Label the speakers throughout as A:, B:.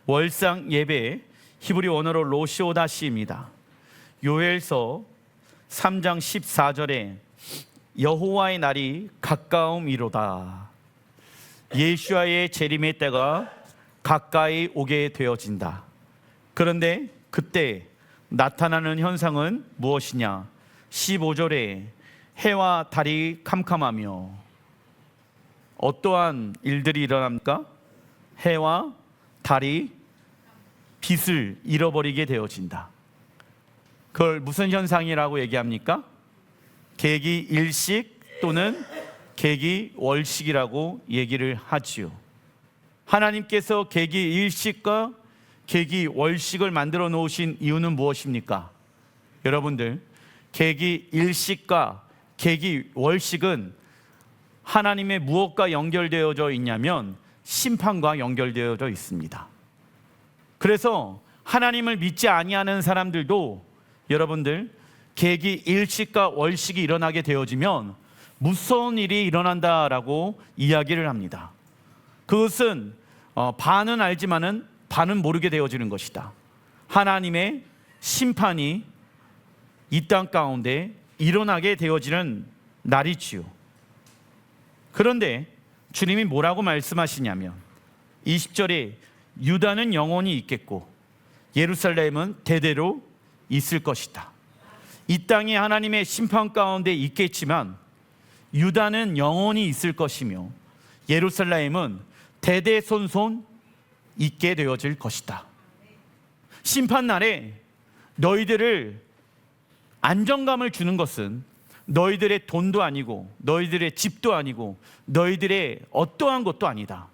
A: 월상 예배, 히브리 원어로 로시오다시입니다. 요엘서 3장 14절에 여호와의 날이 가까움이로다. 예수와의 재림의 때가 가까이 오게 되어진다. 그런데 그때 나타나는 현상은 무엇이냐? 15절에 해와 달이 캄캄하며 어떠한 일들이 일어납니까? 해와 달이 빛을 잃어버리게 되어진다. 그걸 무슨 현상이라고 얘기합니까? 계기일식 또는 계기월식이라고 얘기를 하지요. 하나님께서 계기일식과 계기월식을 만들어 놓으신 이유는 무엇입니까? 여러분들, 계기일식과 계기월식은 하나님의 무엇과 연결되어져 있냐면 심판과 연결되어져 있습니다. 그래서 하나님을 믿지 아니하는 사람들도 여러분들 계기일식과 월식이 일어나게 되어지면 무서운 일이 일어난다라고 이야기를 합니다. 그것은 반은 알지만은 반은 모르게 되어지는 것이다. 하나님의 심판이 이 땅 가운데 일어나게 되어지는 날이지요. 그런데 주님이 뭐라고 말씀하시냐면 20절에 유다는 영원히 있겠고 예루살렘은 대대로 있을 것이다. 이 땅에 하나님의 심판 가운데 있겠지만 유다는 영원히 있을 것이며 예루살렘은 대대손손 있게 되어질 것이다. 심판날에 너희들을 안정감을 주는 것은 너희들의 돈도 아니고 너희들의 집도 아니고 너희들의 어떠한 것도 아니다.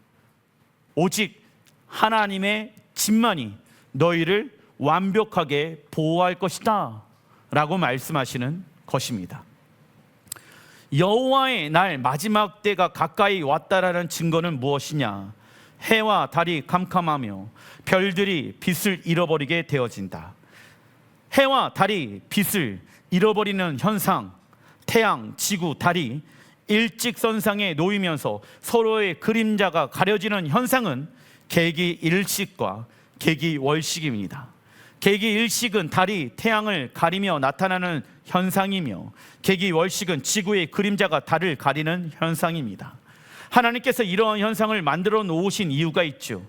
A: 오직 하나님의 집만이 너희를 완벽하게 보호할 것이다 라고 말씀하시는 것입니다. 여호와의 날 마지막 때가 가까이 왔다라는 증거는 무엇이냐? 해와 달이 캄캄하며 별들이 빛을 잃어버리게 되어진다. 해와 달이 빛을 잃어버리는 현상, 태양, 지구, 달이 일직선상에 놓이면서 서로의 그림자가 가려지는 현상은 계기일식과 계기월식입니다. 계기일식은 달이 태양을 가리며 나타나는 현상이며 계기월식은 지구의 그림자가 달을 가리는 현상입니다. 하나님께서 이러한 현상을 만들어 놓으신 이유가 있죠.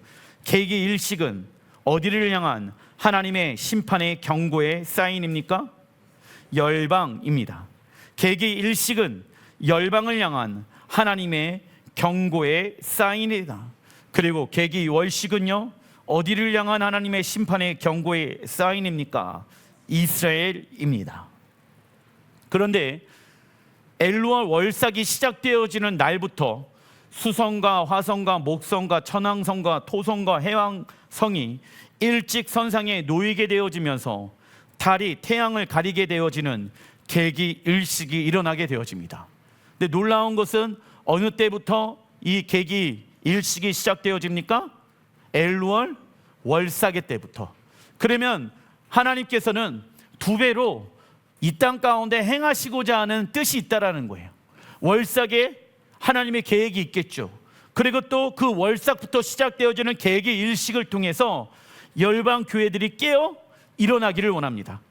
A: 계기일식은 어디를 향한 하나님의 심판의 경고의 사인입니까? 열방입니다. 계기일식은 열방을 향한 하나님의 경고의 사인이다. 그리고 계기월식은요, 어디를 향한 하나님의 심판의 경고의 사인입니까? 이스라엘입니다. 그런데 엘루와 월삭이 시작되어지는 날부터 수성과 화성과 목성과 천왕성과 토성과 해왕성이 일직선상에 놓이게 되어지면서 달이 태양을 가리게 되어지는 계기일식이 일어나게 되어집니다. 근데 놀라운 것은 어느 때부터 이 계기일식이 시작되어집니까? 엘루월 월삭의 때부터. 그러면 하나님께서는 두 배로 이 땅 가운데 행하시고자 하는 뜻이 있다라는 거예요. 월삭에 하나님의 계획이 있겠죠. 그리고 또 그 월삭부터 시작되어지는 계기일식을 통해서 열방 교회들이 깨어 일어나기를 원합니다.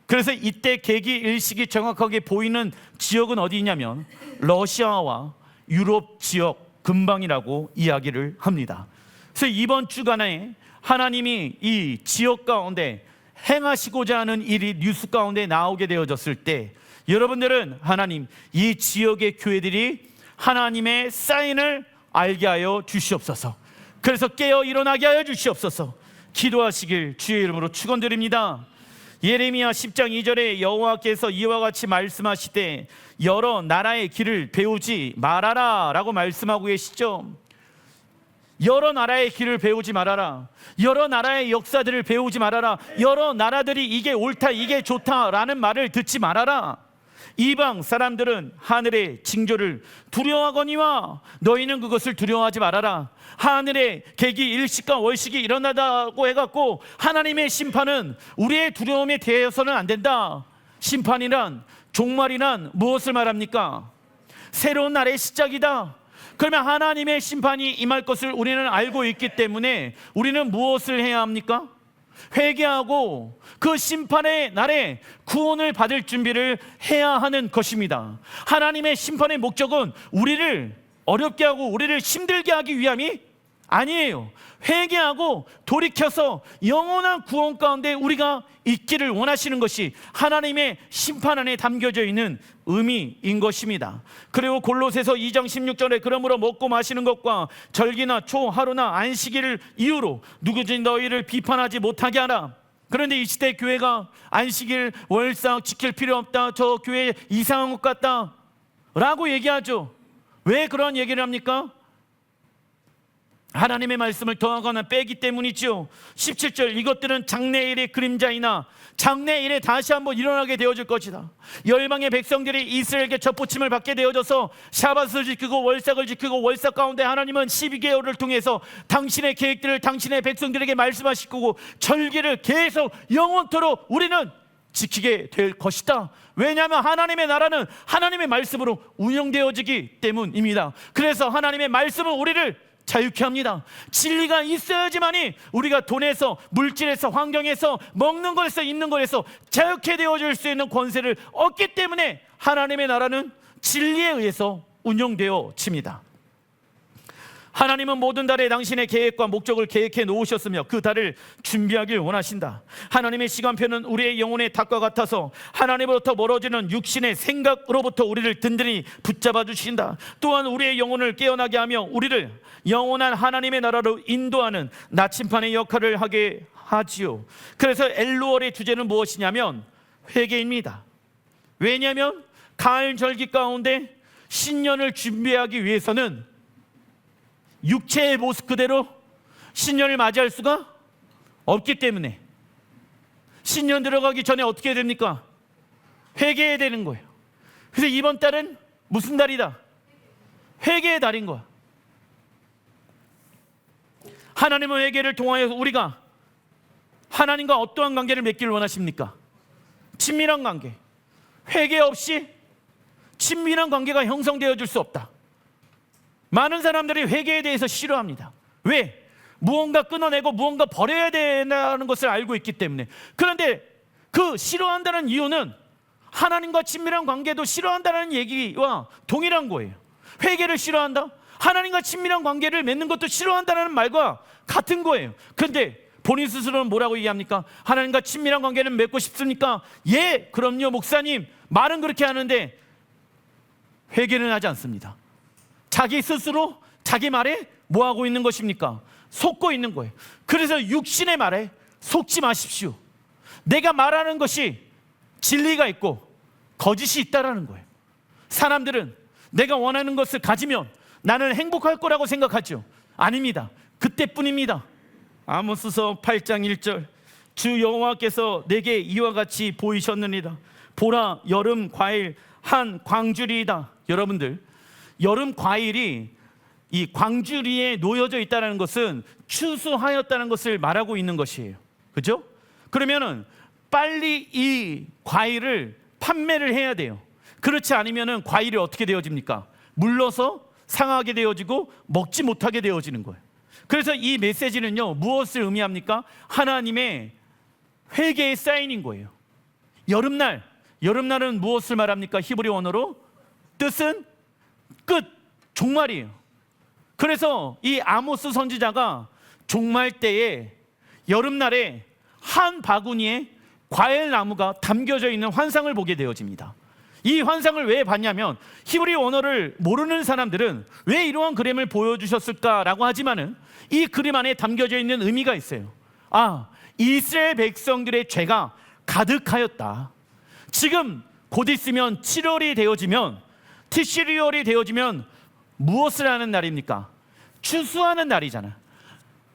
A: 그래서 이때 계기일식이 정확하게 보이는 지역은 어디냐면 러시아와 유럽 지역 근방이라고 이야기를 합니다. 그래서 이번 주간에 하나님이 이 지역 가운데 행하시고자 하는 일이 뉴스 가운데 나오게 되어졌을 때 여러분들은 하나님, 이 지역의 교회들이 하나님의 사인을 알게 하여 주시옵소서. 그래서 깨어 일어나게 하여 주시옵소서. 기도하시길 주의 이름으로 축원드립니다. 예레미야 10장 2절에 여호와께서 이와 같이 말씀하시되 여러 나라의 길을 배우지 말아라 라고 말씀하고 계시죠. 여러 나라의 길을 배우지 말아라. 여러 나라의 역사들을 배우지 말아라. 여러 나라들이 이게 옳다 이게 좋다라는 말을 듣지 말아라. 이방 사람들은 하늘의 징조를 두려워하거니와 너희는 그것을 두려워하지 말아라. 하늘에 계기일식과 월식이 일어나다고 해갖고 하나님의 심판은 우리의 두려움에 대해서는 안 된다. 심판이란 종말이란 무엇을 말합니까? 새로운 날의 시작이다. 그러면 하나님의 심판이 임할 것을 우리는 알고 있기 때문에 우리는 무엇을 해야 합니까? 회개하고 그 심판의 날에 구원을 받을 준비를 해야 하는 것입니다. 하나님의 심판의 목적은 우리를 어렵게 하고 우리를 힘들게 하기 위함이 아니에요. 회개하고 돌이켜서 영원한 구원 가운데 우리가 있기를 원하시는 것이 하나님의 심판 안에 담겨져 있는 의미인 것입니다. 그리고 골로새서 2장 16절에 그러므로 먹고 마시는 것과 절기나 초, 하루나 안식일을 이유로 누구든지 너희를 비판하지 못하게 하라. 그런데 이 시대 교회가 안식일, 월삭 지킬 필요 없다, 저 교회 이상한 것 같다 라고 얘기하죠. 왜 그런 얘기를 합니까? 하나님의 말씀을 더하거나 빼기 때문이죠. 17절 이것들은 장래일의 그림자이나 장래일에 다시 한번 일어나게 되어질 것이다. 열방의 백성들이 이스라엘에게 젖붙임을 받게 되어져서 샤밧을 지키고 월삭을 지키고 월삭 가운데 하나님은 12개월을 통해서 당신의 계획들을 당신의 백성들에게 말씀하실 거고 절기를 계속 영원토록 우리는 지키게 될 것이다. 왜냐하면 하나님의 나라는 하나님의 말씀으로 운영되어지기 때문입니다. 그래서 하나님의 말씀은 우리를 자유케 합니다. 진리가 있어야지만이 우리가 돈에서, 물질에서, 환경에서, 먹는 것에서, 입는 것에서 자유케 되어질 수 있는 권세를 얻기 때문에 하나님의 나라는 진리에 의해서 운영되어집니다. 하나님은 모든 달에 당신의 계획과 목적을 계획해 놓으셨으며 그 달을 준비하길 원하신다. 하나님의 시간표는 우리의 영혼의 닭과 같아서 하나님으로부터 멀어지는 육신의 생각으로부터 우리를 든든히 붙잡아 주신다. 또한 우리의 영혼을 깨어나게 하며 우리를 영원한 하나님의 나라로 인도하는 나침판의 역할을 하게 하지요. 그래서 엘루월의 주제는 무엇이냐면 회개입니다. 왜냐하면 가을 절기 가운데 신년을 준비하기 위해서는 육체의 모습 그대로 신년을 맞이할 수가 없기 때문에 신년 들어가기 전에 어떻게 해야 됩니까? 회개해야 되는 거예요. 그래서 이번 달은 무슨 달이다? 회개의 달인 거야. 하나님의 회개를 통하여 우리가 하나님과 어떠한 관계를 맺기를 원하십니까? 친밀한 관계. 회개 없이 친밀한 관계가 형성되어질 수 없다. 많은 사람들이 회개에 대해서 싫어합니다. 왜? 무언가 끊어내고 무언가 버려야 된다는 것을 알고 있기 때문에. 그런데 그 싫어한다는 이유는 하나님과 친밀한 관계도 싫어한다는 얘기와 동일한 거예요. 회개를 싫어한다? 하나님과 친밀한 관계를 맺는 것도 싫어한다는 말과 같은 거예요. 그런데 본인 스스로는 뭐라고 얘기합니까? 하나님과 친밀한 관계는 맺고 싶습니까? 예, 그럼요 목사님. 말은 그렇게 하는데 회개는 하지 않습니다. 자기 스스로 자기 말에 뭐하고 있는 것입니까? 속고 있는 거예요. 그래서 육신의 말에 속지 마십시오. 내가 말하는 것이 진리가 있고 거짓이 있다라는 거예요. 사람들은 내가 원하는 것을 가지면 나는 행복할 거라고 생각하죠. 아닙니다. 그때뿐입니다. 아모스서 8장 1절 주 여호와께서 내게 이와 같이 보이셨느니라. 보라 여름 과일 한 광주리이다. 여러분들, 여름 과일이 이 광주리에 놓여져 있다는 것은 추수하였다는 것을 말하고 있는 것이에요. 그죠? 그러면은 빨리 이 과일을 판매를 해야 돼요. 그렇지 않으면은 과일이 어떻게 되어집니까? 물러서 상하게 되어지고 먹지 못하게 되어지는 거예요. 그래서 이 메시지는요, 무엇을 의미합니까? 하나님의 회개의 사인인 거예요. 여름날은 무엇을 말합니까? 히브리 원어로 뜻은 끝, 종말이에요. 그래서 이 아모스 선지자가 종말 때에 여름날에 한 바구니에 과일 나무가 담겨져 있는 환상을 보게 되어집니다. 이 환상을 왜 봤냐면 히브리 언어를 모르는 사람들은 왜 이러한 그림을 보여주셨을까라고 하지만은 이 그림 안에 담겨져 있는 의미가 있어요. 아, 이스라엘 백성들의 죄가 가득하였다. 지금 곧 있으면 7월이 되어지면 티시리얼이 되어지면 무엇을 하는 날입니까? 추수하는 날이잖아.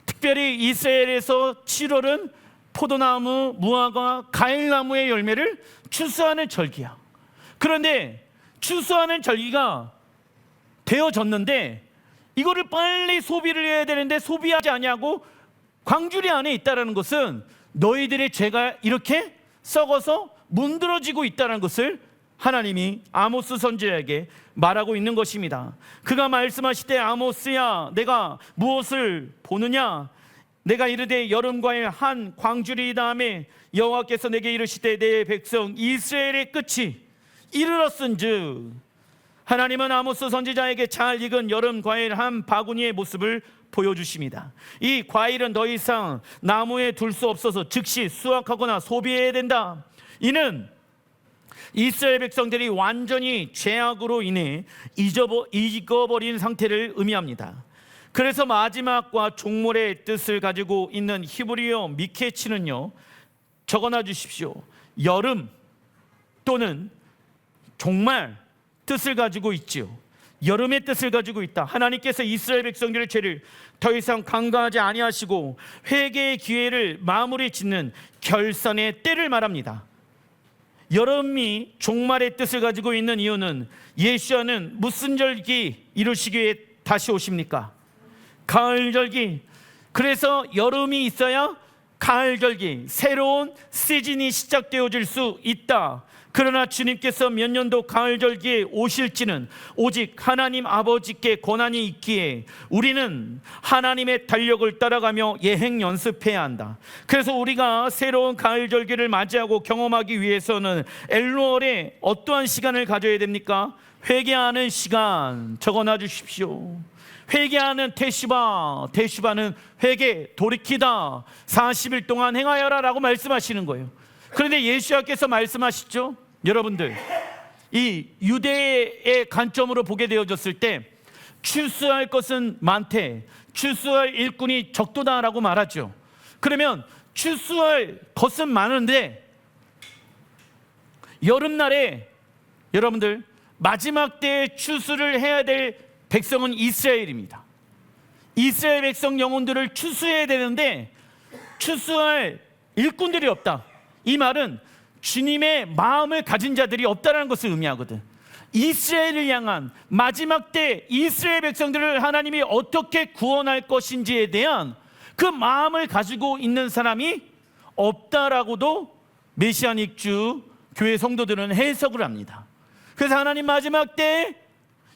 A: 특별히 이스라엘에서 7월은 포도나무, 무화과, 과일나무의 열매를 추수하는 절기야. 그런데 추수하는 절기가 되어졌는데 이거를 빨리 소비를 해야 되는데 소비하지 않냐고 광주리 안에 있다는 것은 너희들의 죄가 이렇게 썩어서 문드러지고 있다는 것을 하나님이 아모스 선지자에게 말하고 있는 것입니다. 그가 말씀하시되 아모스야 내가 무엇을 보느냐? 내가 이르되 여름 과일 한 광주리이다 하며 여호와께서 내게 이르시되 내 백성 이스라엘의 끝이 이르렀은즉. 하나님은 아모스 선지자에게 잘 익은 여름 과일 한 바구니의 모습을 보여주십니다. 이 과일은 더 이상 나무에 둘 수 없어서 즉시 수확하거나 소비해야 된다. 이는 이스라엘 백성들이 완전히 죄악으로 인해 익어버린 상태를 의미합니다. 그래서 마지막과 종말의 뜻을 가지고 있는 히브리어 미케치는요, 적어놔 주십시오. 여름 또는 종말 뜻을 가지고 있지요. 여름의 뜻을 가지고 있다. 하나님께서 이스라엘 백성들의 죄를 더 이상 간과하지 아니하시고 회개의 기회를 마무리 짓는 결산의 때를 말합니다. 여름이 종말의 뜻을 가지고 있는 이유는 예수와는 무슨 절기 이루시기 위해 다시 오십니까? 가을 절기. 그래서 여름이 있어야 가을 절기, 새로운 시즌이 시작되어질 수 있다. 그러나 주님께서 몇 년도 가을 절기에 오실지는 오직 하나님 아버지께 권한이 있기에 우리는 하나님의 달력을 따라가며 예행 연습해야 한다. 그래서 우리가 새로운 가을 절기를 맞이하고 경험하기 위해서는 엘루월에 어떠한 시간을 가져야 됩니까? 회개하는 시간 적어놔 주십시오. 회개하는 테슈바, 테슈바는 회개, 돌이키다. 40일 동안 행하여라 라고 말씀하시는 거예요. 그런데 예수님께서 말씀하시죠. 여러분들, 이 유대의 관점으로 보게 되어졌을 때 출수할 것은 많되 출수할 일꾼이 적도다라고 말하죠. 그러면 출수할 것은 많은데 여름날에 여러분들 마지막 때에 출수를 해야 될 백성은 이스라엘입니다. 이스라엘 백성 영혼들을 출수해야 되는데 출수할 일꾼들이 없다. 이 말은 주님의 마음을 가진 자들이 없다는 것을 의미하거든. 이스라엘을 향한 마지막 때 이스라엘 백성들을 하나님이 어떻게 구원할 것인지에 대한 그 마음을 가지고 있는 사람이 없다라고도 메시아닉 주 교회 성도들은 해석을 합니다. 그래서 하나님 마지막 때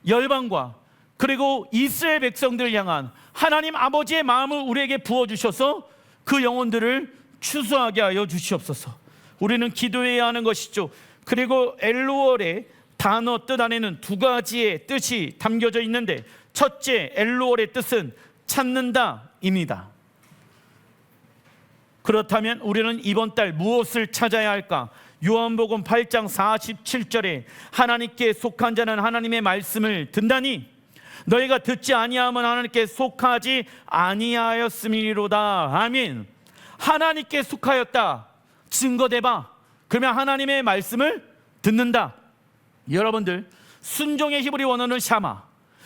A: 열방과 그리고 이스라엘 백성들을 향한 하나님 아버지의 마음을 우리에게 부어주셔서 그 영혼들을 추수하게 하여 주시옵소서. 우리는 기도해야 하는 것이죠. 그리고 엘루월의 단어 뜻 안에는 두 가지의 뜻이 담겨져 있는데 첫째 엘루월의 뜻은 찾는다 입니다. 그렇다면 우리는 이번 달 무엇을 찾아야 할까? 요한복음 8장 47절에 하나님께 속한 자는 하나님의 말씀을 듣나니 너희가 듣지 아니하면 하나님께 속하지 아니하였음이로다. 아멘. 하나님께 속하였다. 증거대봐. 그러면 하나님의 말씀을 듣는다. 여러분들, 순종의 히브리 원어는 샤마.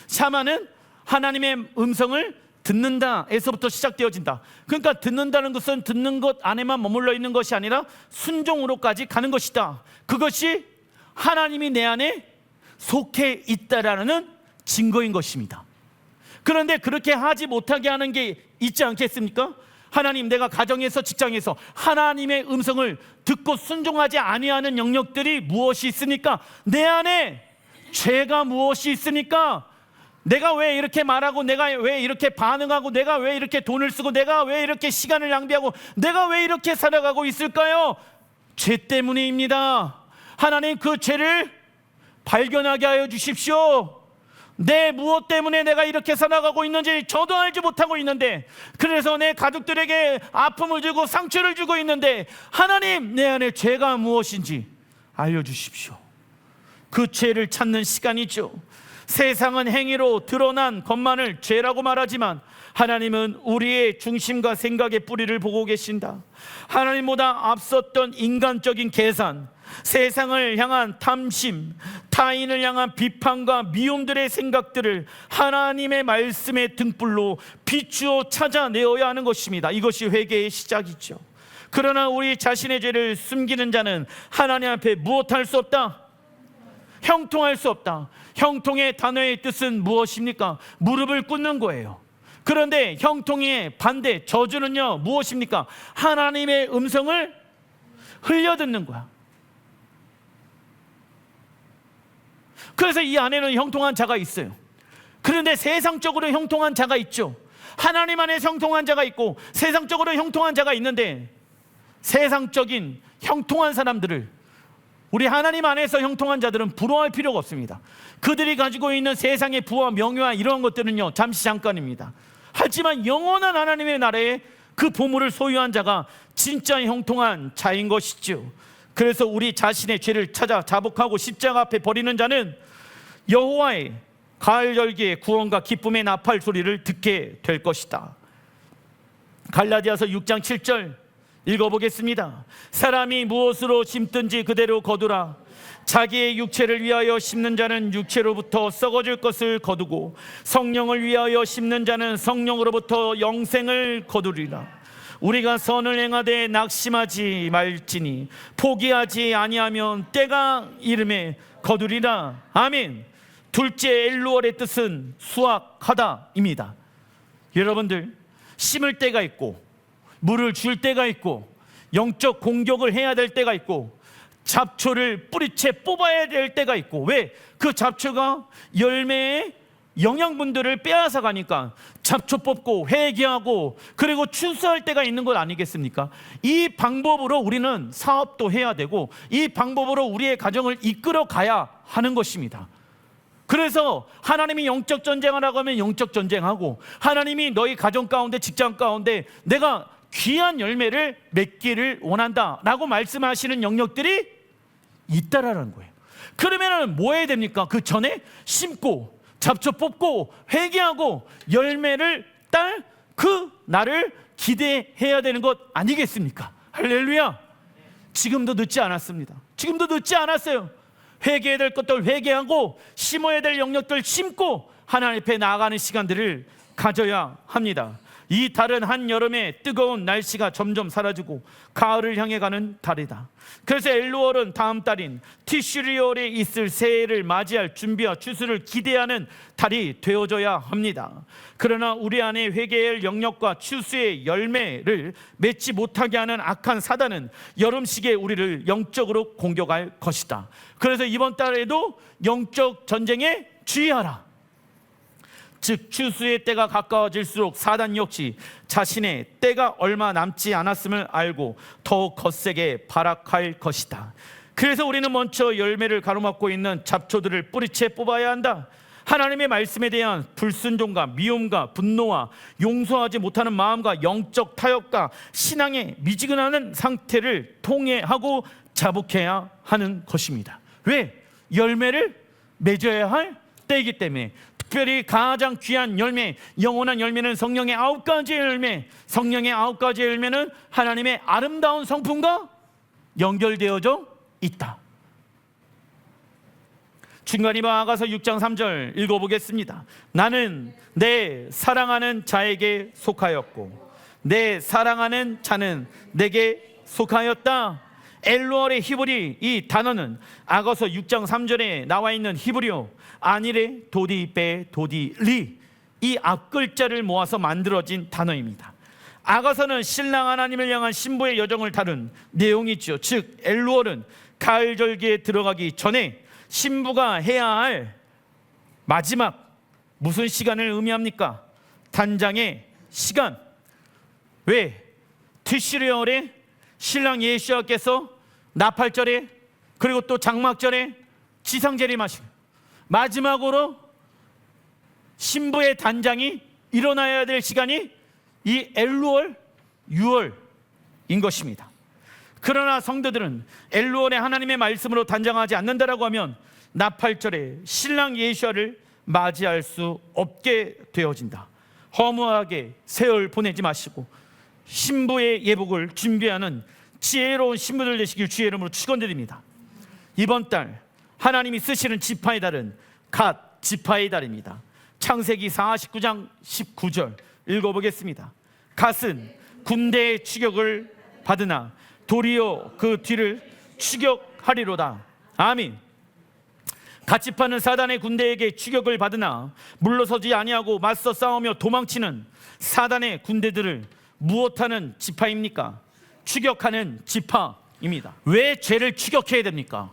A: 샤마는 하나님의 음성을 듣는다 에서부터 시작되어진다. 그러니까 듣는다는 것은 듣는 것 안에만 머물러 있는 것이 아니라 순종으로까지 가는 것이다. 그것이 하나님이 내 안에 속해 있다라는 증거인 것입니다. 그런데 그렇게 하지 못하게 하는 게 있지 않겠습니까? 하나님, 내가 가정에서 직장에서 하나님의 음성을 듣고 순종하지 아니하는 영역들이 무엇이 있습니까? 내 안에 죄가 무엇이 있습니까? 내가 왜 이렇게 말하고, 내가 왜 이렇게 반응하고, 내가 왜 이렇게 돈을 쓰고, 내가 왜 이렇게 시간을 낭비하고, 내가 왜 이렇게 살아가고 있을까요? 죄 때문입니다. 하나님, 그 죄를 발견하게 하여 주십시오. 내 무엇 때문에 내가 이렇게 살아가고 있는지 저도 알지 못하고 있는데, 그래서 내 가족들에게 아픔을 주고 상처를 주고 있는데, 하나님, 내 안에 죄가 무엇인지 알려주십시오. 그 죄를 찾는 시간이죠. 세상은 행위로 드러난 것만을 죄라고 말하지만 하나님은 우리의 중심과 생각의 뿌리를 보고 계신다. 하나님보다 앞섰던 인간적인 계산, 세상을 향한 탐심, 타인을 향한 비판과 미움들의 생각들을 하나님의 말씀의 등불로 비추어 찾아내어야 하는 것입니다. 이것이 회개의 시작이죠. 그러나 우리 자신의 죄를 숨기는 자는 하나님 앞에 무엇할 수 없다? 형통할 수 없다. 형통의 단어의 뜻은 무엇입니까? 무릎을 꿇는 거예요. 그런데 형통의 반대, 저주는요, 무엇입니까? 하나님의 음성을 흘려듣는 거야. 그래서 이 안에는 형통한 자가 있어요. 그런데 세상적으로 형통한 자가 있죠. 하나님 안에 형통한 자가 있고 세상적으로 형통한 자가 있는데, 세상적인 형통한 사람들을, 우리 하나님 안에서 형통한 자들은 부러워할 필요가 없습니다. 그들이 가지고 있는 세상의 부와 명예와 이런 것들은요, 잠시 잠깐입니다. 하지만 영원한 하나님의 나라에 그 보물을 소유한 자가 진짜 형통한 자인 것이죠. 그래서 우리 자신의 죄를 찾아 자복하고 십자가 앞에 버리는 자는 여호와의 가을 절기의 구원과 기쁨의 나팔 소리를 듣게 될 것이다. 갈라디아서 6장 7절 읽어보겠습니다. 사람이 무엇으로 심든지 그대로 거두라. 자기의 육체를 위하여 심는 자는 육체로부터 썩어질 것을 거두고 성령을 위하여 심는 자는 성령으로부터 영생을 거두리라. 우리가 선을 행하되 낙심하지 말지니 포기하지 아니하면 때가 이름에 거두리라. 아멘. 둘째 엘루월의 뜻은 수확하다입니다. 여러분들, 심을 때가 있고 물을 줄 때가 있고 영적 공격을 해야 될 때가 있고 잡초를 뿌리채 뽑아야 될 때가 있고, 왜? 그 잡초가 열매의 영양분들을 빼앗아 가니까 잡초 뽑고 회개하고 그리고 추수할 때가 있는 것 아니겠습니까? 이 방법으로 우리는 사업도 해야 되고 이 방법으로 우리의 가정을 이끌어 가야 하는 것입니다. 그래서 하나님이 영적 전쟁하라고 하면 영적 전쟁하고, 하나님이 너희 가정 가운데 직장 가운데 내가 귀한 열매를 맺기를 원한다 라고 말씀하시는 영역들이 있다라는 거예요. 그러면 뭐 해야 됩니까? 그 전에 심고 잡초 뽑고 회개하고 열매를 딸 그 날을 기대해야 되는 것 아니겠습니까? 할렐루야. 지금도 늦지 않았습니다. 지금도 늦지 않았어요. 회개해야 될 것들 회개하고 심어야 될 영역들 심고 하나님 앞에 나아가는 시간들을 가져야 합니다. 이 달은 한여름의 뜨거운 날씨가 점점 사라지고 가을을 향해 가는 달이다. 그래서 엘루월은 다음 달인 티슈리월에 있을 새해를 맞이할 준비와 추수를 기대하는 달이 되어져야 합니다. 그러나 우리 안에 회개의 영역과 추수의 열매를 맺지 못하게 하는 악한 사단은 여름시기에 우리를 영적으로 공격할 것이다. 그래서 이번 달에도 영적 전쟁에 주의하라. 즉 추수의 때가 가까워질수록 사단 역시 자신의 때가 얼마 남지 않았음을 알고 더욱 거세게 발악할 것이다. 그래서 우리는 먼저 열매를 가로막고 있는 잡초들을 뿌리채 뽑아야 한다. 하나님의 말씀에 대한 불순종과 미움과 분노와 용서하지 못하는 마음과 영적 타협과 신앙의 미지근하는 상태를 통해하고 자복해야 하는 것입니다. 왜? 열매를 맺어야 할 때이기 때문에. 특별히 가장 귀한 열매, 영원한 열매는 성령의 9가지의 열매. 성령의 9가지의 열매는 하나님의 아름다운 성품과 연결되어져 있다. 중간이바 아가서 6장 3절 읽어보겠습니다. 나는 내 사랑하는 자에게 속하였고 내 사랑하는 자는 내게 속하였다. 엘루월의 히브리, 이 단어는 아가서 6장 3절에 나와 있는 히브리어 아니레 도디베 도디리, 이 앞글자를 모아서 만들어진 단어입니다. 아가서는 신랑 하나님을 향한 신부의 여정을 다룬 내용이죠. 즉 엘루월은 가을 절기에 들어가기 전에 신부가 해야 할 마지막 무슨 시간을 의미합니까? 단장의 시간. 왜? 티슈리월에 신랑 예수와께서 나팔절에 그리고 또 장막절에 지상재림하시고 마지막으로 신부의 단장이 일어나야 될 시간이 이 엘루월 6월인 것입니다. 그러나 성도들은 엘루월에 하나님의 말씀으로 단장하지 않는다라고 하면 나팔절에 신랑 예수와를 맞이할 수 없게 되어진다. 허무하게 세월 보내지 마시고 신부의 예복을 준비하는 지혜로운 신부들 되시길 주의 이름으로 축원드립니다. 이번 달 하나님이 쓰시는 지파의 달은 갓 지파의 달입니다. 창세기 49장 19절 읽어보겠습니다. 갓은 군대의 추격을 받으나 도리어 그 뒤를 추격하리로다. 아멘. 갓 지파는 사단의 군대에게 추격을 받으나 물러서지 아니하고 맞서 싸우며 도망치는 사단의 군대들을 무엇하는 지파입니까? 추격하는 지파입니다. 왜 죄를 추격해야 됩니까?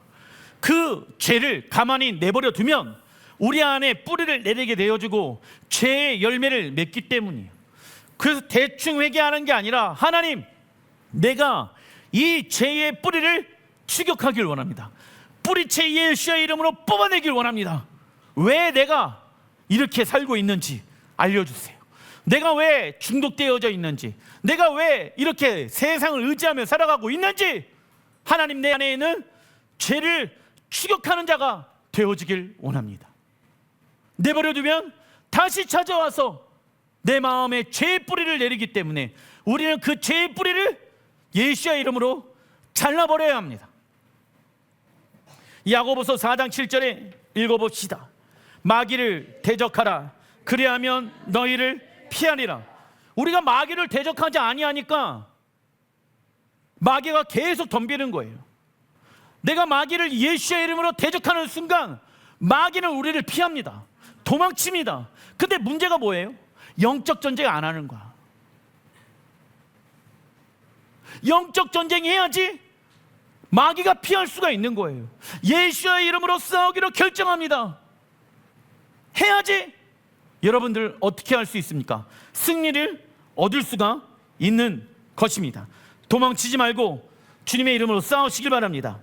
A: 그 죄를 가만히 내버려 두면 우리 안에 뿌리를 내리게 되어지고 죄의 열매를 맺기 때문이에요. 그래서 대충 회개하는 게 아니라 하나님, 내가 이 죄의 뿌리를 추격하길 원합니다. 뿌리채 예수의 이름으로 뽑아내길 원합니다. 왜 내가 이렇게 살고 있는지 알려주세요. 내가 왜 중독되어져 있는지, 내가 왜 이렇게 세상을 의지하며 살아가고 있는지, 하나님, 내 안에 있는 죄를 추격하는 자가 되어지길 원합니다. 내버려두면 다시 찾아와서 내 마음에 죄의 뿌리를 내리기 때문에 우리는 그 죄의 뿌리를 예수의 이름으로 잘라버려야 합니다. 야고보서 4장 7절에 읽어봅시다. 마귀를 대적하라. 그리하면 너희를 피하리라. 우리가 마귀를 대적하지 아니하니까 마귀가 계속 덤비는 거예요. 내가 마귀를 예수의 이름으로 대적하는 순간 마귀는 우리를 피합니다. 도망칩니다. 근데 문제가 뭐예요? 영적 전쟁 안 하는 거야. 영적 전쟁 해야지 마귀가 피할 수가 있는 거예요. 예수의 이름으로 싸우기로 결정합니다. 해야지 여러분들 어떻게 할 수 있습니까? 승리를 얻을 수가 있는 것입니다. 도망치지 말고 주님의 이름으로 싸우시길 바랍니다.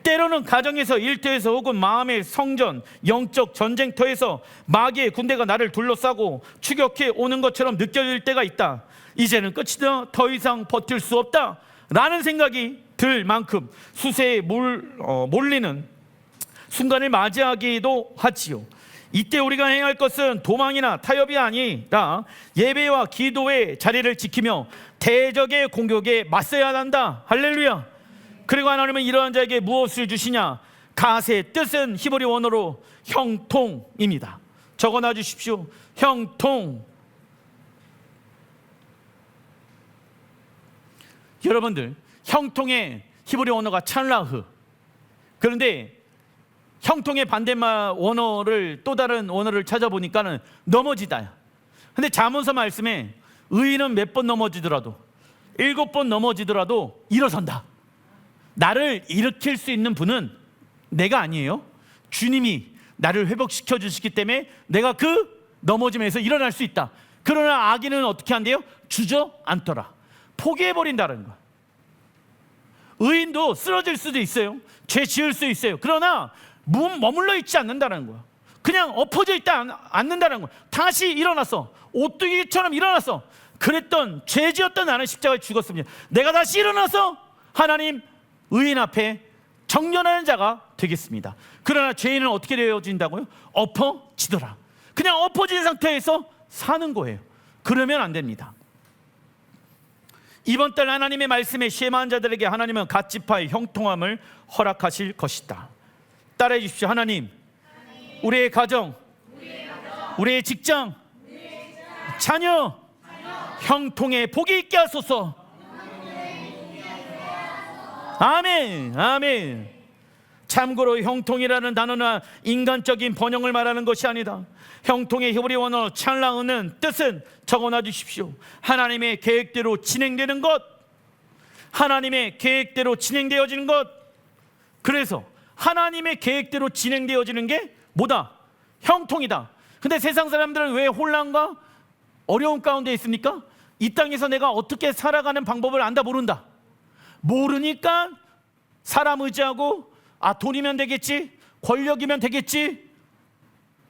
A: 때로는 가정에서, 일터에서, 혹은 마음의 성전, 영적 전쟁터에서 마귀의 군대가 나를 둘러싸고 추격해 오는 것처럼 느껴질 때가 있다. 이제는 끝이다, 더 이상 버틸 수 없다 라는 생각이 들 만큼 수세에 몰리는 순간을 맞이하기도 하지요. 이때 우리가 해야 할 것은 도망이나 타협이 아니라 예배와 기도의 자리를 지키며 대적의 공격에 맞서야 한다. 할렐루야. 그리고 하나님은 이러한 자에게 무엇을 주시냐? 가세의 뜻은 히브리 원어로 형통입니다. 적어놔 주십시오. 형통. 여러분들, 형통의 히브리 원어가 찰라흐. 그런데 형통의 반대말 원어를, 또 다른 원어를 찾아보니까는 넘어지다야. 근데 잠언서 말씀에 의인은 몇 번 넘어지더라도, 7번 넘어지더라도 일어선다. 나를 일으킬 수 있는 분은 내가 아니에요. 주님이 나를 회복시켜 주시기 때문에 내가 그 넘어짐에서 일어날 수 있다. 그러나 악인은 어떻게 한대요? 주저앉더라. 포기해버린다는 거야. 의인도 쓰러질 수도 있어요. 죄 지을 수 있어요. 그러나 머물러 있지 않는다는 거야. 그냥 엎어져 있지 않는다는 거야. 다시 일어나서 오뚜기처럼 일어나서, 그랬던, 죄 지었던 나는 십자가에 죽었습니다. 내가 다시 일어나서 하나님 의인 앞에 정련하는 자가 되겠습니다. 그러나 죄인은 어떻게 되어진다고요? 엎어지더라. 그냥 엎어진 상태에서 사는 거예요. 그러면 안 됩니다. 이번 달 하나님의 말씀에 시험한 자들에게 하나님은 각 지파의 형통함을 허락하실 것이다. 따라해 주십시오. 하나님, 우리의 가정, 우리의 직장, 자녀, 형통에 복이 있게 하소서. 아멘, 아멘. 참고로 형통이라는 단어는 인간적인 번영을 말하는 것이 아니다. 형통의 히브리 원어 찰라흐는 뜻은 적어놔 주십시오. 하나님의 계획대로 진행되는 것, 하나님의 계획대로 진행되어지는 것. 그래서 하나님의 계획대로 진행되어지는 게 뭐다? 형통이다. 근데 세상 사람들은 왜 혼란과 어려움 가운데 있습니까? 이 땅에서 내가 어떻게 살아가는 방법을 안다, 모른다. 모르니까 사람 의지하고, 돈이면 되겠지, 권력이면 되겠지,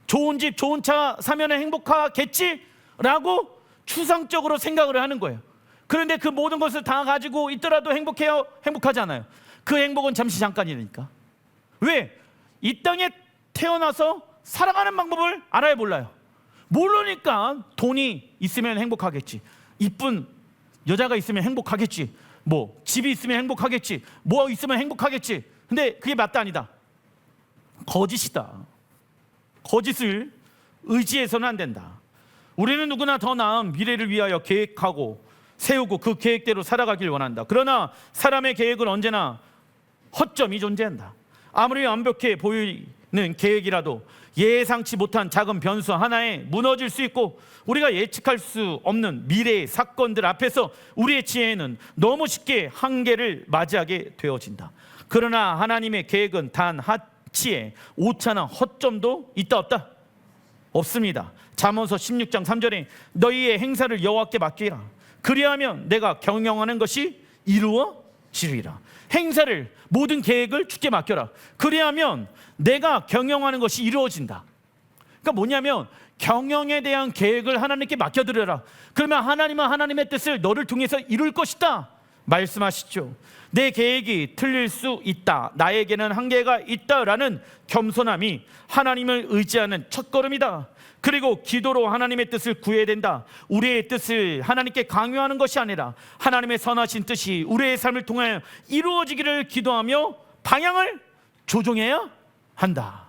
A: 좋은 집 좋은 차 사면 행복하겠지 라고 추상적으로 생각을 하는 거예요. 그런데 그 모든 것을 다 가지고 있더라도 행복해요? 행복하지 않아요. 그 행복은 잠시 잠깐이니까. 왜? 이 땅에 태어나서 살아가는 방법을 알아야 몰라요. 모르니까 돈이 있으면 행복하겠지, 이쁜 여자가 있으면 행복하겠지, 뭐 집이 있으면 행복하겠지, 뭐 있으면 행복하겠지. 근데 그게 맞다, 아니다? 거짓이다. 거짓을 의지해서는 안 된다. 우리는 누구나 더 나은 미래를 위하여 계획하고 세우고 그 계획대로 살아가길 원한다. 그러나 사람의 계획은 언제나 허점이 존재한다. 아무리 완벽해 보이는 계획이라도 예상치 못한 작은 변수 하나에 무너질 수 있고 우리가 예측할 수 없는 미래의 사건들 앞에서 우리의 지혜는 너무 쉽게 한계를 맞이하게 되어진다. 그러나 하나님의 계획은 단 하치에 오차나 허점도 있다 없다? 없습니다. 잠언서 16장 3절에 너희의 행사를 여호와께 맡기라. 그리하면 내가 경영하는 것이 이루어지리라. 행사를, 모든 계획을 주께 맡겨라. 그리하면 내가 경영하는 것이 이루어진다. 그러니까 뭐냐면 경영에 대한 계획을 하나님께 맡겨드려라. 그러면 하나님은 하나님의 뜻을 너를 통해서 이룰 것이다 말씀하시죠. 내 계획이 틀릴 수 있다, 나에게는 한계가 있다라는 겸손함이 하나님을 의지하는 첫걸음이다. 그리고 기도로 하나님의 뜻을 구해야 된다. 우리의 뜻을 하나님께 강요하는 것이 아니라 하나님의 선하신 뜻이 우리의 삶을 통하여 이루어지기를 기도하며 방향을 조정해야 한다.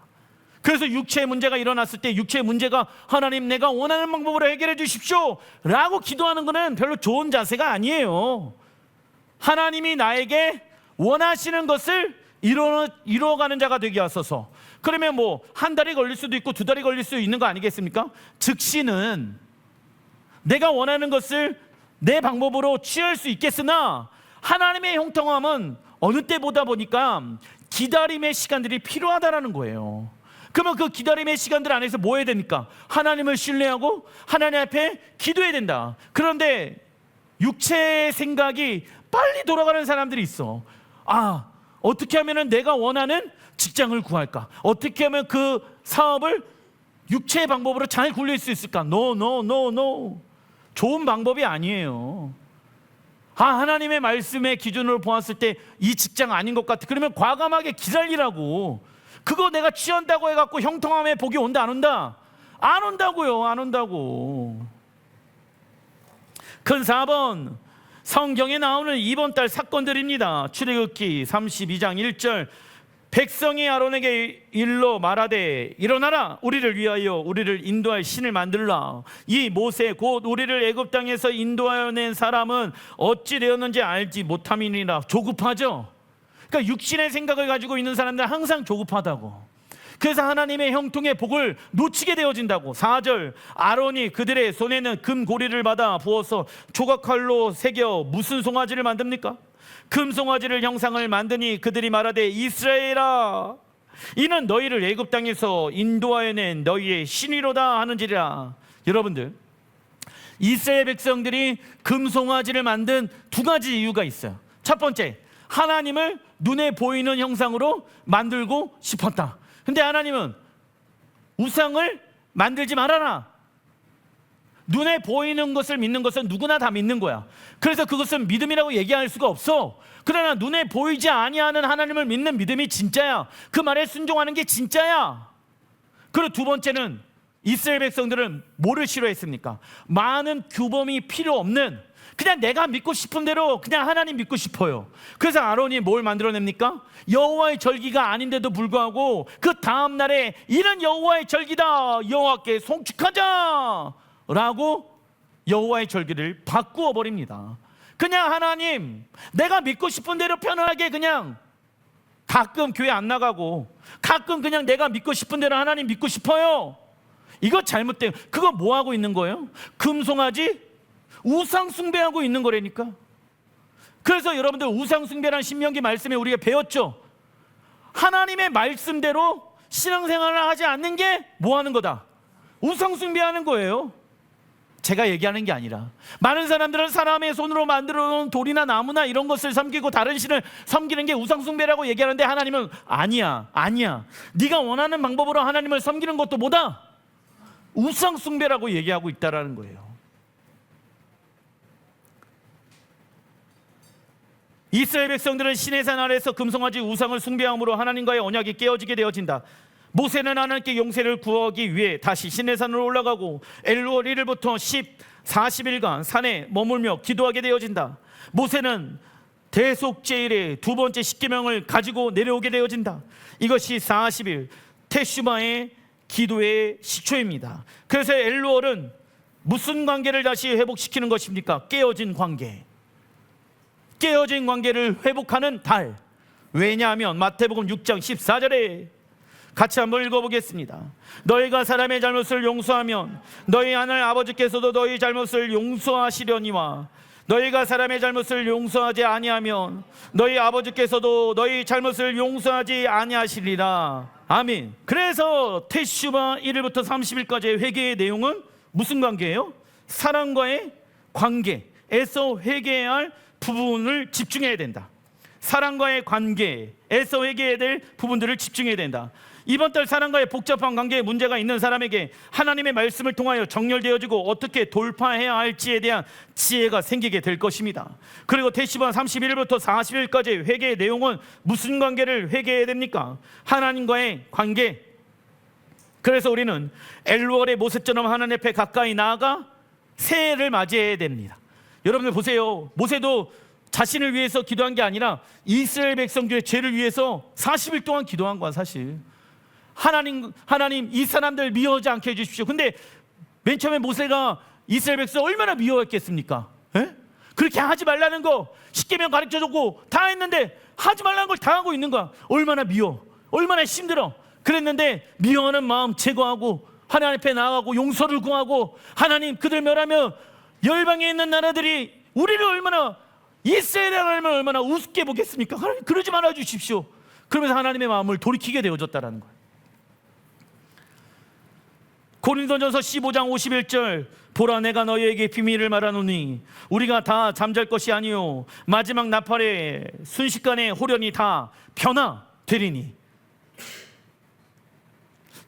A: 그래서 육체의 문제가 일어났을 때 육체의 문제가 하나님 내가 원하는 방법으로 해결해 주십시오 라고 기도하는 것은 별로 좋은 자세가 아니에요. 하나님이 나에게 원하시는 것을 이루어가는 자가 되게 하소서. 그러면 뭐 한 달이 걸릴 수도 있고 두 달이 걸릴 수 있는 거 아니겠습니까? 즉시는 내가 원하는 것을 내 방법으로 취할 수 있겠으나 하나님의 형통함은 어느 때보다 보니까 기다림의 시간들이 필요하다라는 거예요. 그러면 그 기다림의 시간들 안에서 뭐 해야 됩니까? 하나님을 신뢰하고 하나님 앞에 기도해야 된다. 그런데 육체의 생각이 빨리 돌아가는 사람들이 있어. 어떻게 하면 내가 원하는 직장을 구할까? 어떻게 하면 그 사업을 육체의 방법으로 잘 굴릴 수 있을까? No. 좋은 방법이 아니에요. 하나님의 말씀의 기준으로 보았을 때 이 직장 아닌 것 같아. 그러면 과감하게 기다리라고. 그거 내가 취한다고 해갖고 형통함의 복이 온다 안 온다? 안 온다고요. 안 온다고. 큰 4번, 성경에 나오는 이번 달 사건들입니다. 출애굽기 32장 1절, 백성이 아론에게 일러 말하되 일어나라, 우리를 위하여 우리를 인도할 신을 만들라. 이 모세 곧 우리를 애굽 땅에서 인도하여 낸 사람은 어찌 되었는지 알지 못함이니라. 조급하죠. 그러니까 육신의 생각을 가지고 있는 사람들은 항상 조급하다고. 그래서 하나님의 형통의 복을 놓치게 되어진다고. 4절, 아론이 그들의 손에는 금고리를 받아 부어서 조각칼로 새겨 무슨 송아지를 만듭니까? 금송아지를 형상을 만드니 그들이 말하되 이스라엘아, 이는 너희를 애굽 땅에서 인도하여 낸 너희의 신이로다 하는지라. 여러분들, 이스라엘 백성들이 금송아지를 만든 두 가지 이유가 있어요. 첫 번째, 하나님을 눈에 보이는 형상으로 만들고 싶었다. 근데 하나님은 우상을 만들지 말아라. 눈에 보이는 것을 믿는 것은 누구나 다 믿는 거야. 그래서 그것은 믿음이라고 얘기할 수가 없어. 그러나 눈에 보이지 아니하는 하나님을 믿는 믿음이 진짜야. 그 말에 순종하는 게 진짜야. 그리고 두 번째는 이스라엘 백성들은 뭐를 싫어했습니까? 많은 규범이 필요 없는, 그냥 내가 믿고 싶은 대로 그냥 하나님 믿고 싶어요. 그래서 아론이 뭘 만들어냅니까? 여호와의 절기가 아닌데도 불구하고 그 다음 날에 이는 여호와의 절기다, 여호와께 송축하자 라고 여호와의 절기를 바꾸어 버립니다. 그냥 하나님, 내가 믿고 싶은 대로 편안하게 그냥 가끔 교회 안 나가고 가끔 그냥 내가 믿고 싶은 대로 하나님 믿고 싶어요. 이거 잘못돼요. 그거 뭐 하고 있는 거예요? 금송아지? 우상 숭배하고 있는 거라니까. 그래서 여러분들 우상 숭배라는 신명기 말씀에 우리가 배웠죠. 하나님의 말씀대로 신앙생활을 하지 않는 게 뭐 하는 거다? 우상 숭배하는 거예요. 제가 얘기하는 게 아니라 많은 사람들은 사람의 손으로 만들어 놓은 돌이나 나무나 이런 것을 섬기고 다른 신을 섬기는 게 우상 숭배라고 얘기하는데 하나님은 아니야. 네가 원하는 방법으로 하나님을 섬기는 것도 뭐다? 우상 숭배라고 얘기하고 있다라는 거예요. 이스라엘 백성들은 시내산 아래에서 금송아지 우상을 숭배함으로 하나님과의 언약이 깨어지게 되어진다. 모세는 하나님께 용세를 구하기 위해 다시 시내산으로 올라가고 엘루월 1일부터 40일간 산에 머물며 기도하게 되어진다. 모세는 대속제일의 두 번째 십계명을 가지고 내려오게 되어진다. 이것이 40일 테슈마의 기도의 시초입니다. 그래서 엘루월은 무슨 관계를 다시 회복시키는 것입니까? 깨어진 관계. 깨어진 관계를 회복하는 달. 왜냐하면 마태복음 6장 14절에 같이 한번 읽어보겠습니다. 너희가 사람의 잘못을 용서하면 너희 하늘 아버지께서도 너희 잘못을 용서하시려니와 너희가 사람의 잘못을 용서하지 아니하면 너희 아버지께서도 너희 잘못을 용서하지 아니하시리라. 아멘. 그래서 테슈바 1일부터 30일까지의 회개의 내용은 무슨 관계예요? 사랑과의 관계에서 회개해야 할 부분을 집중해야 된다. 사랑과의 관계에서 회개해야 될 부분들을 집중해야 된다. 이번 달 사랑과의 복잡한 관계에 문제가 있는 사람에게 하나님의 말씀을 통하여 정렬되어지고 어떻게 돌파해야 할지에 대한 지혜가 생기게 될 것입니다. 그리고 테시바 31일부터 40일까지 회개의 내용은 무슨 관계를 회개해야 됩니까? 하나님과의 관계. 그래서 우리는 엘루월의 모세처럼 하나님 앞에 가까이 나아가 새해를 맞이해야 됩니다. 여러분들 보세요. 모세도 자신을 위해서 기도한 게 아니라 이스라엘 백성들의 죄를 위해서 40일 동안 기도한 거야. 사실 하나님 이 사람들 미워하지 않게 해주십시오. 근데 맨 처음에 모세가 이스라엘 백성 얼마나 미워했겠습니까? 에? 그렇게 하지 말라는 거 10계명 가르쳐줬고 다 했는데 하지 말라는 걸 다 하고 있는 거야. 얼마나 미워, 얼마나 힘들어. 그랬는데 미워하는 마음 제거하고 하나님 앞에 나아가고 용서를 구하고, 하나님 그들 멸하면 열방에 있는 나라들이 우리를 얼마나, 이스라엘 하나님을 얼마나 우습게 보겠습니까? 하나님 그러지 말아 주십시오. 그러면서 하나님의 마음을 돌이키게 되어졌다는 거예요. 고린도전서 15장 51절, 보라 내가 너희에게 비밀을 말하노니 우리가 다 잠잘 것이 아니요 마지막 나팔에 순식간에 호련히 다 변화되리니.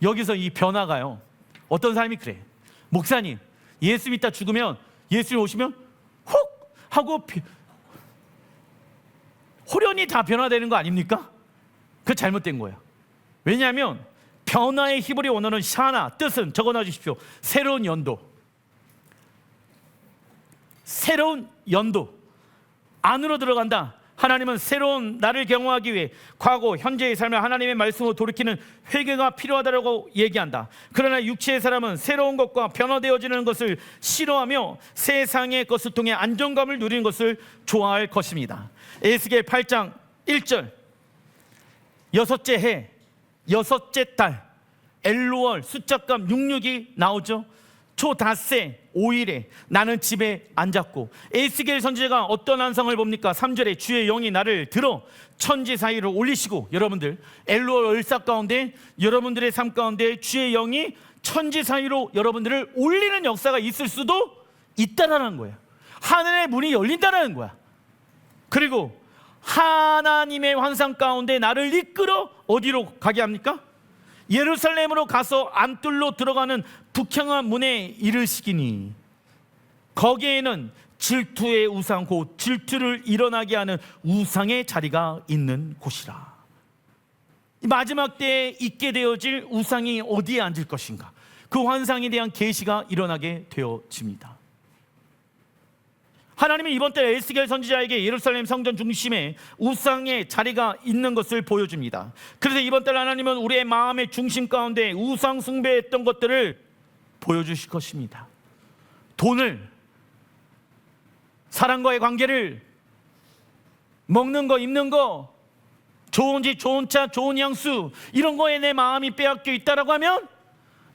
A: 여기서 이 변화가요, 어떤 사람이 그래, 목사님 예수 믿다 죽으면 예수님 오시면 훅 하고 호련히 다 변화되는 거 아닙니까? 그거 잘못된 거예요. 왜냐하면 변화의 히브리 원어는 샤나, 뜻은 적어놔 주십시오. 새로운 연도, 새로운 연도 안으로 들어간다. 하나님은 새로운 나를 경험하기 위해 과거, 현재의 삶을 하나님의 말씀으로 돌이키는 회개가 필요하다고 얘기한다. 그러나 육체의 사람은 새로운 것과 변화되어지는 것을 싫어하며 세상의 것을 통해 안정감을 누리는 것을 좋아할 것입니다. 에스겔 8장 1절, 여섯째 해, 여섯째 달, 엘루월, 숫자감 66이 나오죠. 초닷새 5일에 나는 집에 앉았고. 에스겔 선지자가 어떤 환상을 봅니까? 3절에 주의 영이 나를 들어 천지 사이로 올리시고. 여러분들, 엘루월 을사 가운데, 여러분들의 삶 가운데 주의 영이 천지 사이로 여러분들을 올리는 역사가 있을 수도 있다라는 거예요. 하늘의 문이 열린다는 거야. 그리고 하나님의 환상 가운데 나를 이끌어 어디로 가게 합니까? 예루살렘으로 가서 안뜰로 들어가는 북향한 문에 이르시기니 거기에는 질투의 우상, 곧 질투를 일어나게 하는 우상의 자리가 있는 곳이라. 마지막 때에 있게 되어질 우상이 어디에 앉을 것인가, 그 환상에 대한 계시가 일어나게 되어집니다. 하나님은 이번 때 에스겔 선지자에게 예루살렘 성전 중심에 우상의 자리가 있는 것을 보여줍니다. 그래서 이번 달 하나님은 우리의 마음의 중심 가운데 우상 숭배했던 것들을 보여주실 것입니다. 돈을, 사람과의 관계를, 먹는 거, 입는 거, 좋은 집, 좋은 차, 좋은 향수, 이런 거에 내 마음이 빼앗겨 있다라고 하면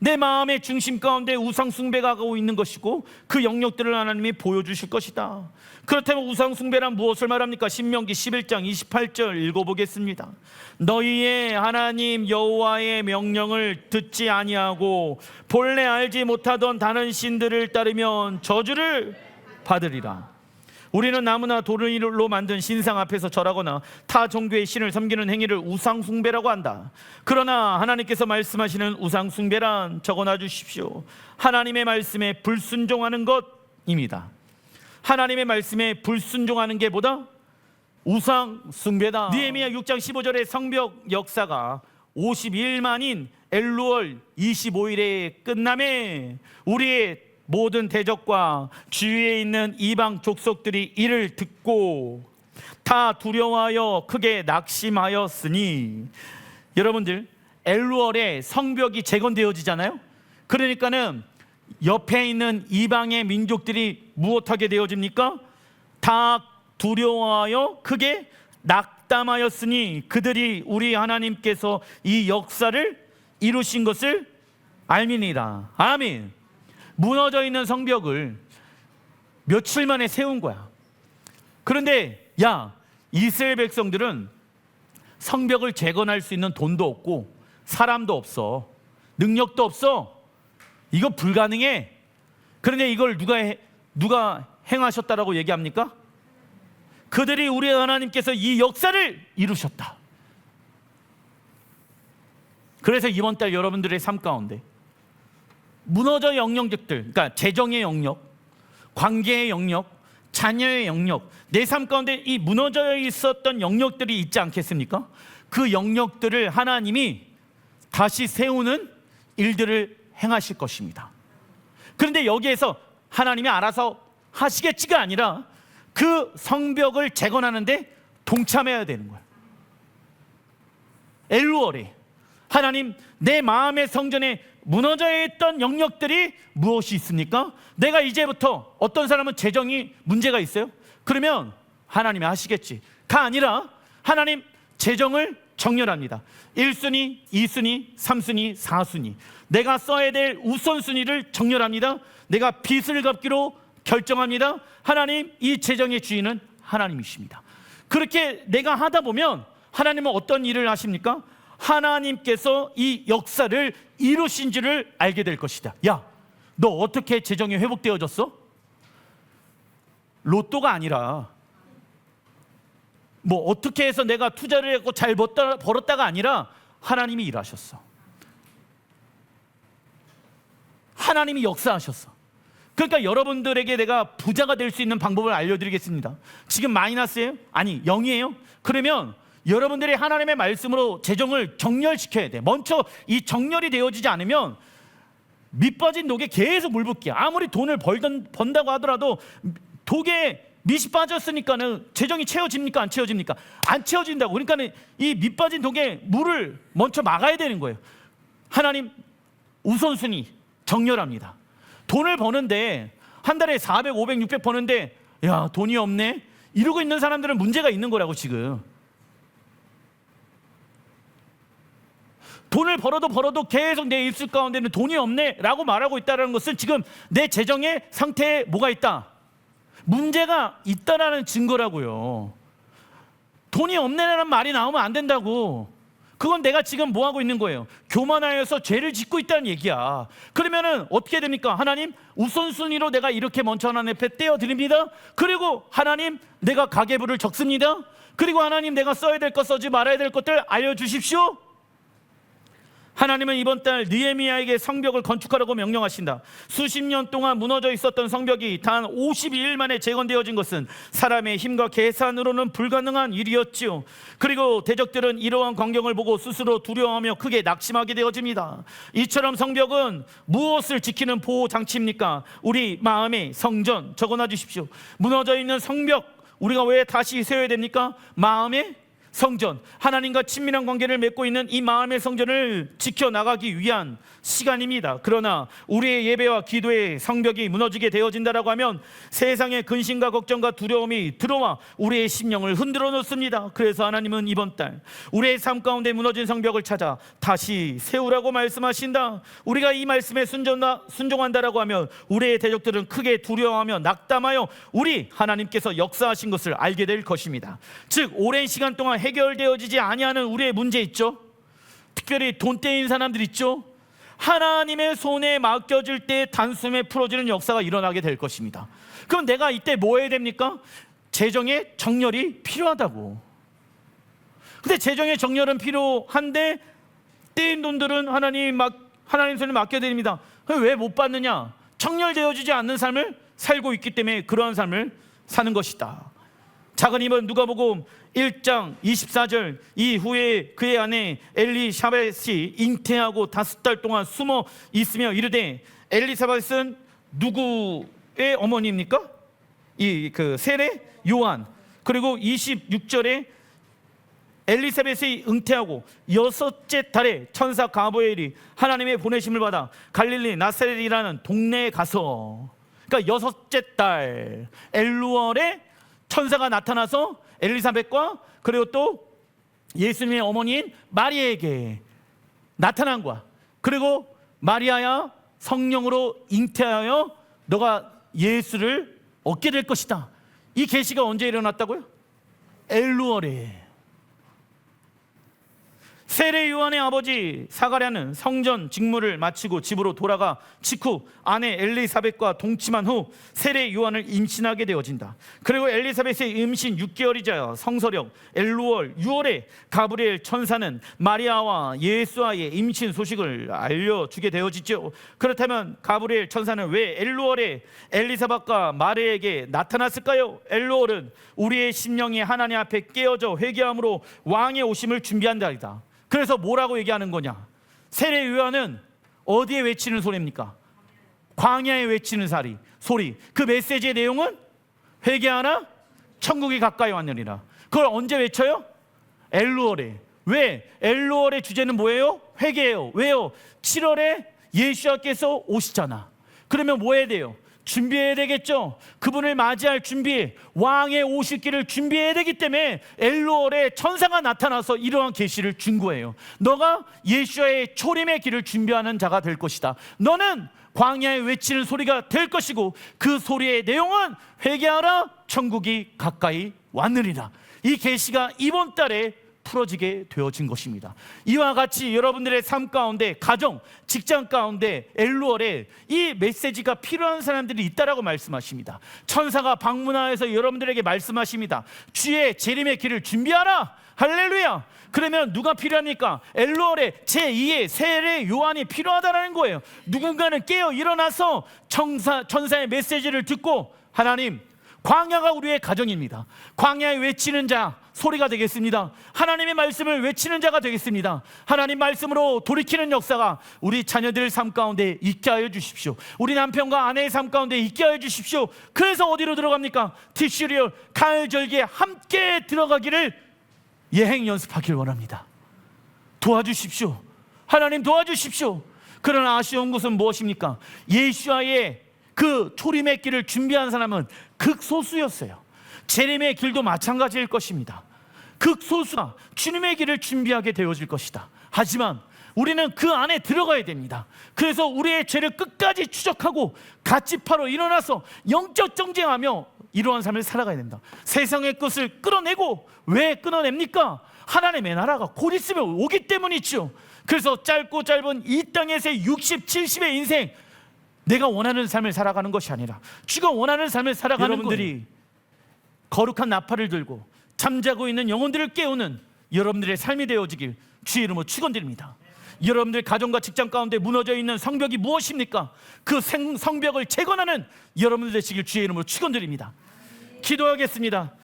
A: 내 마음의 중심 가운데 우상 숭배가 가고 있는 것이고, 그 영역들을 하나님이 보여주실 것이다. 그렇다면 우상 숭배란 무엇을 말합니까? 신명기 11장 28절 읽어보겠습니다. 너희의 하나님 여호와의 명령을 듣지 아니하고 본래 알지 못하던 다른 신들을 따르면 저주를 받으리라. 우리는 나무나 돌로 만든 신상 앞에서 절하거나 타 종교의 신을 섬기는 행위를 우상 숭배라고 한다. 그러나 하나님께서 말씀하시는 우상 숭배란, 적어놔 주십시오, 하나님의 말씀에 불순종하는 것입니다. 하나님의 말씀에 불순종하는 게 뭐다? 우상 숭배다. 느헤미야 6장 15절의 성벽 역사가 52일 만인 엘루월 25일에 끝남에 우리의 모든 대적과 주위에 있는 이방 족속들이 이를 듣고 다 두려워하여 크게 낙심하였으니. 여러분들, 엘루월에 성벽이 재건되어지잖아요. 그러니까는 옆에 있는 이방의 민족들이 무엇하게 되어집니까? 다 두려워하여 크게 낙담하였으니 그들이 우리 하나님께서 이 역사를 이루신 것을 알미니라. 아멘. 무너져 있는 성벽을 며칠 만에 세운 거야. 그런데 이스라엘 백성들은 성벽을 재건할 수 있는 돈도 없고 사람도 없어, 능력도 없어. 이거 불가능해. 그런데 이걸 누가 행하셨다라고 얘기합니까? 그들이 우리 하나님께서 이 역사를 이루셨다. 그래서 이번 달 여러분들의 삶 가운데 무너져 영역들, 그러니까 재정의 영역, 관계의 영역, 자녀의 영역, 내 삶 가운데 이 무너져 있었던 영역들이 있지 않겠습니까? 그 영역들을 하나님이 다시 세우는 일들을 행하실 것입니다. 그런데 여기에서 하나님이 알아서 하시겠지가 아니라 그 성벽을 재건하는데 동참해야 되는 거예요. 엘루월에 하나님, 내 마음의 성전에 무너져 있던 영역들이 무엇이 있습니까? 내가 이제부터, 어떤 사람은 재정이 문제가 있어요? 그러면 하나님이 하시겠지가 아니라 하나님 재정을 정렬합니다. 1순위, 2순위, 3순위, 4순위. 내가 써야 될 우선순위를 정렬합니다. 내가 빚을 갚기로 결정합니다. 하나님, 이 재정의 주인은 하나님이십니다. 그렇게 내가 하다 보면 하나님은 어떤 일을 하십니까? 하나님께서 이 역사를 이루신 줄을 알게 될 것이다. 너 어떻게 재정이 회복되어졌어? 로또가 아니라, 뭐 어떻게 해서 내가 투자를 했고 잘 벌었다가 아니라 하나님이 일하셨어. 하나님이 역사하셨어. 그러니까 여러분들에게 내가 부자가 될 수 있는 방법을 알려드리겠습니다. 지금 마이너스예요? 아니, 0이에요? 그러면 여러분들이 하나님의 말씀으로 재정을 정렬시켜야 돼. 먼저 이 정렬이 되어지지 않으면 밑 빠진 독에 계속 물 붓기야. 아무리 돈을 번다고 하더라도 독에 밑이 빠졌으니까는 재정이 채워집니까? 안 채워집니까? 안 채워진다고. 그러니까는 이 밑 빠진 독에 물을 먼저 막아야 되는 거예요. 하나님 우선순위 정렬합니다. 돈을 버는데 한 달에 400, 500, 600 버는데 돈이 없네, 이러고 있는 사람들은 문제가 있는 거라고. 지금 돈을 벌어도 계속 내 입술 가운데는 돈이 없네 라고 말하고 있다는 것은 지금 내 재정의 상태에 뭐가 있다? 문제가 있다라는 증거라고요. 돈이 없네라는 말이 나오면 안 된다고. 그건 내가 지금 뭐 하고 있는 거예요? 교만하여서 죄를 짓고 있다는 얘기야. 그러면은 어떻게 됩니까? 하나님, 우선순위로 내가 이렇게 먼저 하나님 앞에 떼어드립니다. 그리고 하나님, 내가 가계부를 적습니다. 그리고 하나님, 내가 써야 될 것, 써지 말아야 될 것들 알려주십시오. 하나님은 이번 달 느헤미야에게 성벽을 건축하라고 명령하신다. 수십 년 동안 무너져 있었던 성벽이 단 52일 만에 재건되어진 것은 사람의 힘과 계산으로는 불가능한 일이었지요. 그리고 대적들은 이러한 광경을 보고 스스로 두려워하며 크게 낙심하게 되어집니다. 이처럼 성벽은 무엇을 지키는 보호 장치입니까? 우리 마음의 성전. 적어놔 주십시오. 무너져 있는 성벽, 우리가 왜 다시 세워야 됩니까? 마음의 성전, 하나님과 친밀한 관계를 맺고 있는 이 마음의 성전을 지켜나가기 위한 시간입니다. 그러나 우리의 예배와 기도의 성벽이 무너지게 되어진다라고 하면 세상의 근심과 걱정과 두려움이 들어와 우리의 심령을 흔들어 놓습니다. 그래서 하나님은 이번 달 우리의 삶 가운데 무너진 성벽을 찾아 다시 세우라고 말씀하신다. 우리가 이 말씀에 순종한다라고 하면 우리의 대적들은 크게 두려워하며 낙담하여 우리 하나님께서 역사하신 것을 알게 될 것입니다. 즉, 오랜 시간 동안 해결되어지지 아니하는 우리의 문제 있죠. 특별히 돈대인 사람들 있죠. 하나님의 손에 맡겨질 때 단숨에 풀어지는 역사가 일어나게 될 것입니다. 그럼 내가 이때 뭐 해야 됩니까? 재정의 정렬이 필요하다고. 근데 재정의 정렬은 필요한데 떼인 돈들은 하나님 손에 맡겨드립니다. 왜 못 받느냐? 정렬되어지지 않는 삶을 살고 있기 때문에 그러한 삶을 사는 것이다. 작은 이번 누가복음 1장 24절, 이후에 그의 아내 엘리사벳이 잉태하고 5달 동안 숨어 있으며 이르되, 엘리사벳은 누구의 어머니입니까? 그 세례 요한. 그리고 26절에 엘리사벳이 잉태하고 6째 달에 천사 가브리엘이 하나님의 보내심을 받아 갈릴리 나사렛이라는 동네에 가서, 그러니까 6째 달 엘루월에 천사가 나타나서 엘리사벳과 그리고 또 예수님의 어머니인 마리아에게 나타난 거야. 그리고 마리아야, 성령으로 잉태하여 너가 예수를 얻게 될 것이다. 이 계시가 언제 일어났다고요? 엘루월에. 세례 요한의 아버지 사가랴는 성전 직무를 마치고 집으로 돌아가 직후 아내 엘리사벳과 동침한 후 세례 요한을 임신하게 되어진다. 그리고 엘리사벳의 임신 6개월이자 성서력 엘루월 6월에 가브리엘 천사는 마리아와 예수와의 임신 소식을 알려주게 되어지죠. 그렇다면 가브리엘 천사는 왜 엘루월에 엘리사벳과 마리아에게 나타났을까요? 엘루월은 우리의 심령이 하나님 앞에 깨어져 회개함으로 왕의 오심을 준비한다이다. 그래서 뭐라고 얘기하는 거냐? 세례 요한은 어디에 외치는 소리입니까? 광야에 외치는 소리. 그 메시지의 내용은 회개하라 천국이 가까이 왔느니라. 그걸 언제 외쳐요? 엘루월에. 왜? 엘루월의 주제는 뭐예요? 회개예요. 왜요? 7월에 예수님께서 오시잖아. 그러면 뭐 해야 돼요? 준비해야 되겠죠. 그분을 맞이할 준비, 왕의 오실 길을 준비해야 되기 때문에 엘루월에 천사가 나타나서 이러한 계시를 준 거예요. 너가 예수와의 초림의 길을 준비하는 자가 될 것이다. 너는 광야에 외치는 소리가 될 것이고 그 소리의 내용은 회개하라 천국이 가까이 왔느니라. 이 계시가 이번 달에 풀어지게 되어진 것입니다. 이와 같이 여러분들의 삶 가운데, 가정, 직장 가운데 엘루월에 이 메시지가 필요한 사람들이 있다라고 말씀하십니다. 천사가 방문하여서 여러분들에게 말씀하십니다. 주의 재림의 길을 준비하라. 할렐루야. 그러면 누가 필요합니까? 엘루월에 제2의 세례 요한이 필요하다는 거예요. 누군가는 깨어 일어나서 천사의 메시지를 듣고 하나님, 광야가 우리의 가정입니다. 광야에 외치는 자 소리가 되겠습니다. 하나님의 말씀을 외치는 자가 되겠습니다. 하나님 말씀으로 돌이키는 역사가 우리 자녀들 삶 가운데 있게 하여 주십시오. 우리 남편과 아내의 삶 가운데 있게 하여 주십시오. 그래서 어디로 들어갑니까? 티슈리얼 가을절기에 함께 들어가기를 예행 연습하길 원합니다. 도와주십시오. 하나님 도와주십시오. 그러나 아쉬운 것은 무엇입니까? 예수와의 그 초림의 길을 준비한 사람은 극소수였어요. 재림의 길도 마찬가지일 것입니다. 극소수가 주님의 길을 준비하게 되어질 것이다. 하지만 우리는 그 안에 들어가야 됩니다. 그래서 우리의 죄를 끝까지 추적하고 갓집하러 일어나서 영적 정쟁하며 이러한 삶을 살아가야 된다. 세상의 것을 끌어내고, 왜 끌어냅니까? 하나님의 나라가 곧 있으면 오기 때문이죠. 그래서 짧고 짧은 이 땅에서의 60, 70의 인생, 내가 원하는 삶을 살아가는 것이 아니라 주가 원하는 삶을 살아가는 여러분들이 거룩한 나팔을 들고 잠자고 있는 영혼들을 깨우는 여러분들의 삶이 되어지길 주의 이름으로 축원드립니다. 여러분들 가정과 직장 가운데 무너져 있는 성벽이 무엇입니까? 그 성벽을 재건하는 여러분들 되시길 주의 이름으로 축원드립니다. 기도하겠습니다.